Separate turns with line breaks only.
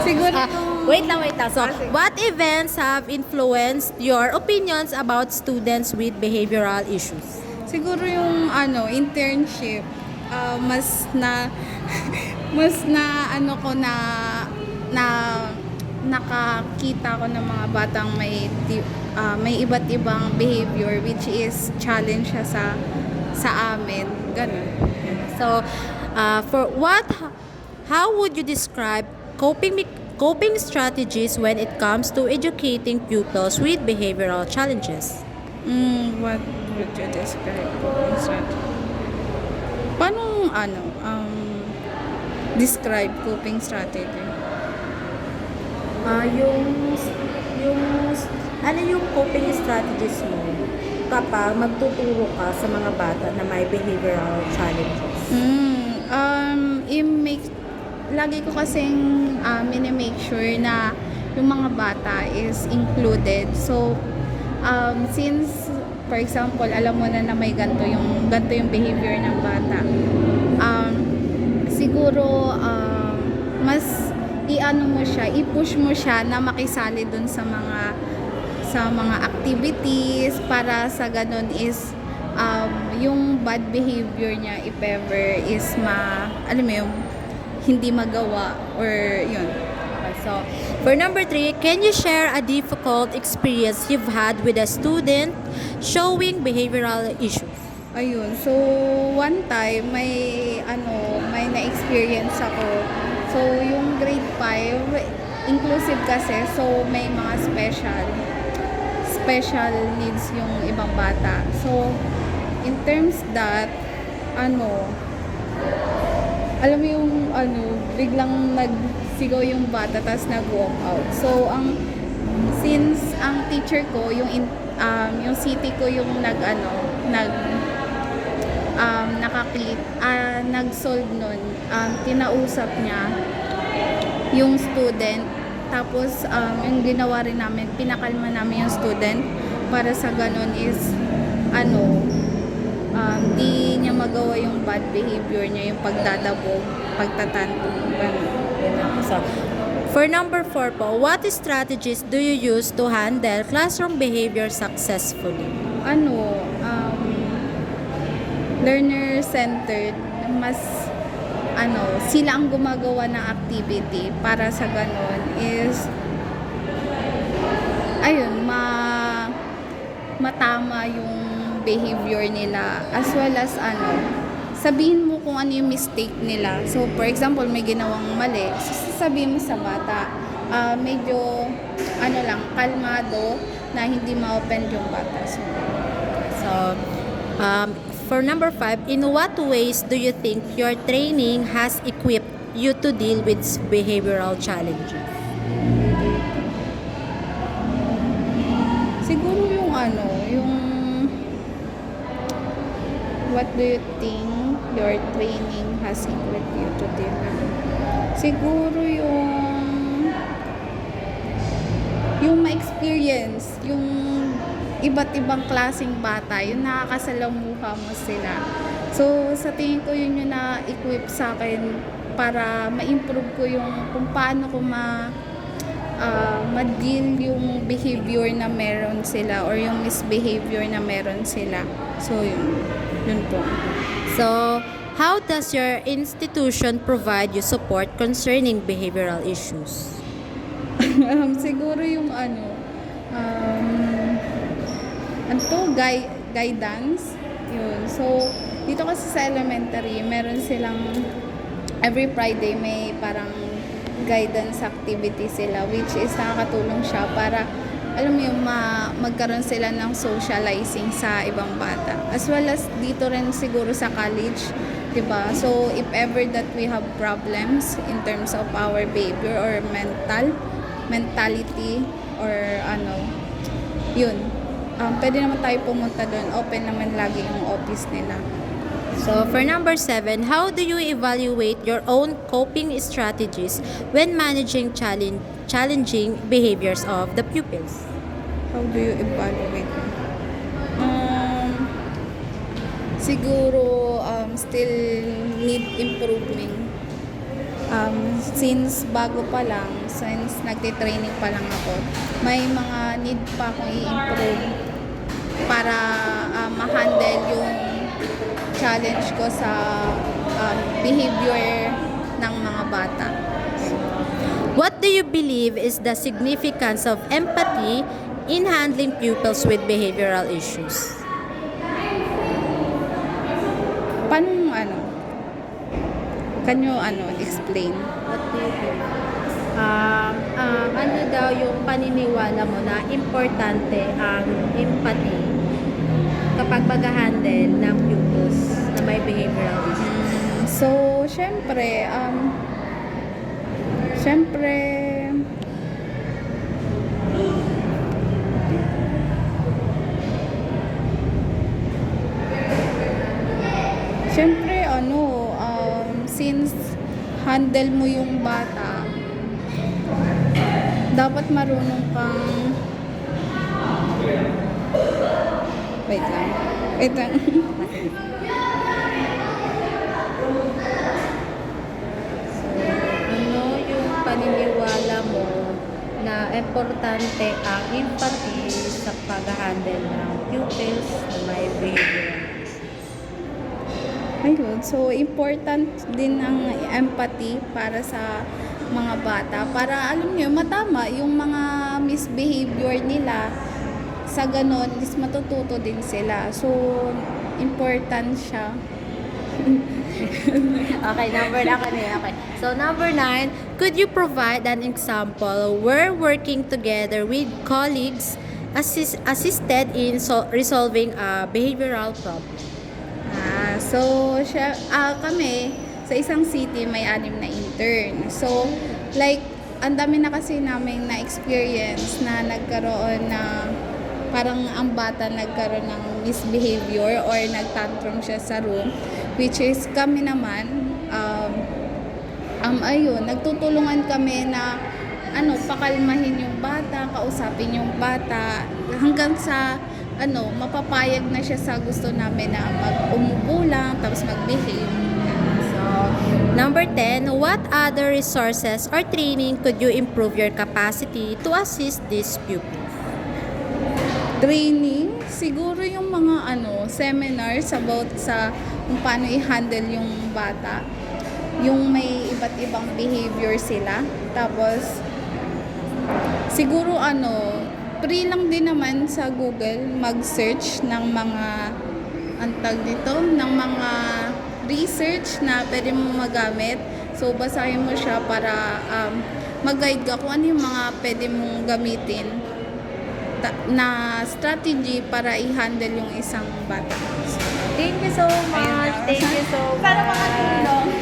Siguro
Wait lang, wait lang. So,
sige.
what events have influenced your opinions about students with behavioral issues?
Siguro yung internship, mas na mas na na nakakita ko ng mga batang may iba't ibang behavior which is challenge siya sa amin. Ganun.
So, how would you describe coping strategies when it comes to educating pupils with behavioral challenges?
What would you describe coping strategy? Paano describe coping strategy?
Ano yung coping strategies mo kapag magtuturo ka sa mga bata na may behavioral challenges?
Lagi ko kasing minimake sure na yung mga bata is included. So, since, for example, alam mo na may ganito yung behavior ng bata, siguro, mas i-push mo siya na makisali dun sa mga activities para sa ganun is yung bad behavior niya if ever is hindi magawa or yun.
So, for number 3, can you share a difficult experience you've had with a student showing behavioral issues?
Ayun. So, one time may na-experience ako. So, yung grade 5 inclusive kasi, so may mga special needs yung ibang bata. So, in terms that alam mo yung biglang nagsigaw yung bata tapos nag-walk out. So, since ang teacher ko, yung city ko yung nag-solve nun, kinausap niya yung student. Tapos, yung ginawa rin namin, pinakalma namin yung student para sa ganun is, di niya magawa yung bad behavior niya, yung pagdadabog, pagtatanto, ganun.
So, for number 4 po, what strategies do you use to handle classroom behavior successfully?
Learner-centered, mas sila ang gumagawa ng activity para sa ganun is matama yung behavior nila as well as sabihin mo kung ano yung mistake nila. So for example, may ginawang mali, sasabihin mo sa bata, medyo kalmado na hindi ma-offend yung bata.
So, for number 5, in what ways do you think your training has equipped you to deal with behavioral challenges?
Siguro yung what do you think your training has equipped you to deal with? Siguro yung ma-experience, yung iba't ibang klaseng bata, yung nakakasalamuha mo sila. So, sa tingin ko yun yung na-equip sa akin para ma-improve ko yung kung paano ko ma-deal yung behavior na meron sila or yung misbehavior na meron sila. So, yun po.
So, how does your institution provide you support concerning behavioral issues?
Siguro yung guidance. Yun. So, dito kasi sa elementary, meron silang every Friday may parang guidance activity sila which is nakakatulong siya para alam mo yung magkaroon sila ng socializing sa ibang bata. As well as dito rin siguro sa college, 'di ba? So if ever that we have problems in terms of our behavior or mentality or yun. Pwede naman tayo pumunta doon. Open naman lagi yung office nila.
So, for number 7, how do you evaluate your own coping strategies when managing challenging behaviors of the pupils?
How do you evaluate? Siguro still need improving. Since bago pa lang, since nagtitraining pa lang ako, may mga need pa akong i-improve para ma-handle yung challenge ko sa behavior ng mga bata.
What do you believe is the significance of empathy in handling pupils with behavioral issues?
Paano Can you explain?
What do you believe? Ano daw yung paniniwala mo na importante ang empathy kapag mag-handle ng pupils na may behavioral issues?
So, syempre, since handle mo yung bata, dapat marunong kang wait lang.
Ano yung paniniwala mo na importante ang empathy sa pag-handle ng pupils na may behavioral issues?
Ayun, so important din ang empathy para sa mga bata para alam niyo matama yung mga misbehavior nila, sa ganon is matututo din sila, so important siya.
Okay, okay. So, number 9, could you provide an example where working together with colleagues assisted in resolving a behavioral problem?
Kami sa isang city may 6 na intern. So, like, ang dami na kasi namin na experience na nagkaroon na parang ang bata nagkaroon ng misbehavior or nagtantrum siya sa room, which is kami naman, nagtutulungan kami na pakalmahin yung bata, kausapin yung bata, hanggang sa mapapayag na siya sa gusto namin na umupo lang, tapos mag-behave.
So, number 10, what other resources or training could you improve your capacity to assist these pupils?
Training, siguro yung mga seminars about sa kung paano i-handle yung bata. Yung may iba't ibang behavior sila. Tapos, siguro free lang din naman sa Google mag-search ng mga ng mga research na pwede mo magamit. So, basahin mo siya para mag-guide ka kung ano yung mga pwede mong gamitin na strategy para i-handle yung isang bata.
Thank you so much. Thank you so much.